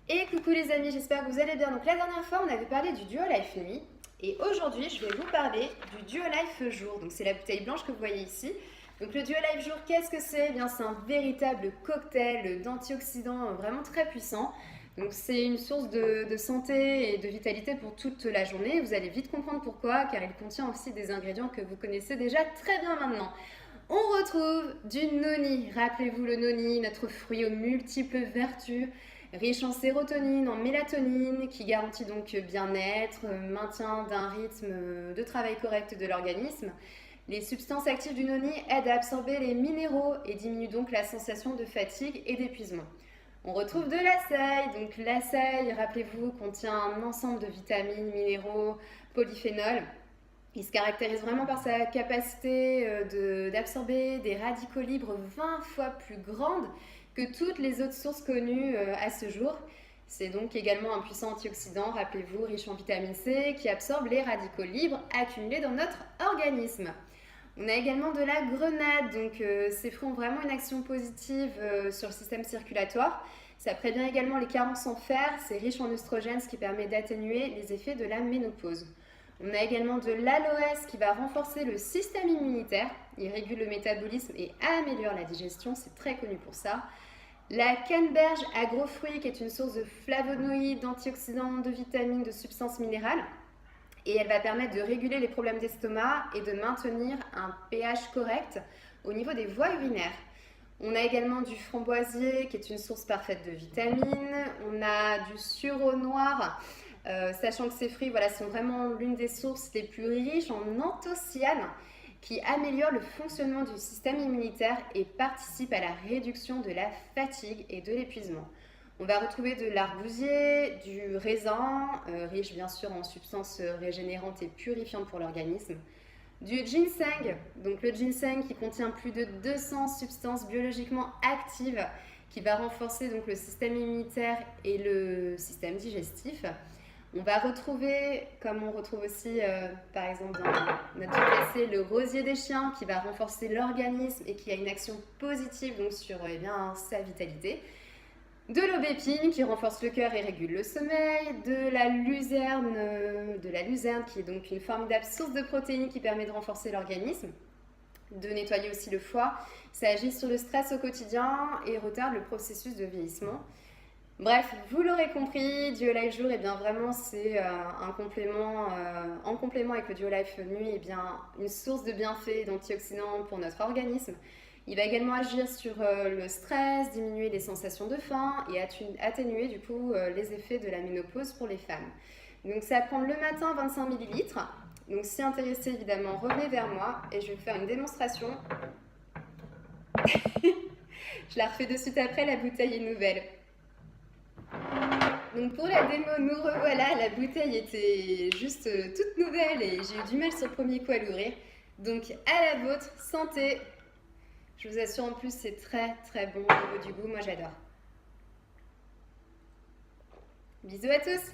Et coucou les amis, j'espère que vous allez bien. Donc la dernière fois, on avait parlé du Duo Life Nuit. Et aujourd'hui, je vais vous parler du Duo Life Jour. Donc c'est la bouteille blanche que vous voyez ici. Donc le Duo Life Jour, qu'est-ce que c'est? Eh bien, c'est un véritable cocktail d'antioxydants vraiment très puissant. Donc c'est une source de santé et de vitalité pour toute la journée. Vous allez vite comprendre pourquoi, car il contient aussi des ingrédients que vous connaissez déjà très bien maintenant. On retrouve du noni. Rappelez-vous le noni, notre fruit aux multiples vertus, riche en sérotonine, en mélatonine, qui garantit donc bien-être, maintien d'un rythme de travail correct de l'organisme. Les substances actives du noni aident à absorber les minéraux et diminuent donc la sensation de fatigue et d'épuisement. On retrouve de l'açaï. Donc l'açaï, rappelez-vous, contient un ensemble de vitamines, minéraux, polyphénols. Il se caractérise vraiment par sa capacité d'absorber des radicaux libres 20 fois plus grandes que toutes les autres sources connues à ce jour. C'est donc également un puissant antioxydant, rappelez-vous, riche en vitamine C, qui absorbe les radicaux libres accumulés dans notre organisme. On a également de la grenade, donc ces fruits ont vraiment une action positive sur le système circulatoire. Ça prévient également les carences en fer, c'est riche en oestrogènes, ce qui permet d'atténuer les effets de la ménopause. On a également de l'aloès qui va renforcer le système immunitaire, il régule le métabolisme et améliore la digestion, c'est très connu pour ça. La canneberge agrofruit qui est une source de flavonoïdes, d'antioxydants, de vitamines, de substances minérales. Et elle va permettre de réguler les problèmes d'estomac et de maintenir un pH correct au niveau des voies urinaires. On a également du framboisier qui est une source parfaite de vitamines. On a du sureau noir, sachant que ces fruits sont vraiment l'une des sources les plus riches en anthocyanes qui améliore le fonctionnement du système immunitaire et participe à la réduction de la fatigue et de l'épuisement. On va retrouver de l'arbousier, du raisin, riche bien sûr en substances régénérantes et purifiantes pour l'organisme. Du ginseng, donc le ginseng qui contient plus de 200 substances biologiquement actives qui va renforcer donc le système immunitaire et le système digestif. On va retrouver, comme on retrouve aussi par exemple dans notre VTC, le rosier des chiens qui va renforcer l'organisme et qui a une action positive donc sur sa vitalité. De l'aubépine qui renforce le cœur et régule le sommeil, de la luzerne qui est donc une formidable source de protéines qui permet de renforcer l'organisme, de nettoyer aussi le foie. Ça agit sur le stress au quotidien et retarde le processus de vieillissement. Bref, vous l'aurez compris, Duo Life Jour, vraiment c'est un complément, en complément avec le Duo Life Nuit, une source de bienfaits et d'antioxydants pour notre organisme. Il va également agir sur le stress, diminuer les sensations de faim et atténuer du coup les effets de la ménopause pour les femmes. Donc c'est à prendre le matin 25 ml. Donc si intéressé évidemment, revenez vers moi et je vais vous faire une démonstration. Je la refais de suite après, la bouteille est nouvelle. Donc pour la démo, nous revoilà, la bouteille était juste toute nouvelle et j'ai eu du mal sur le premier coup à l'ouvrir. Donc à la vôtre, santé! Je vous assure en plus c'est très très bon au niveau du goût, moi j'adore. Bisous à tous!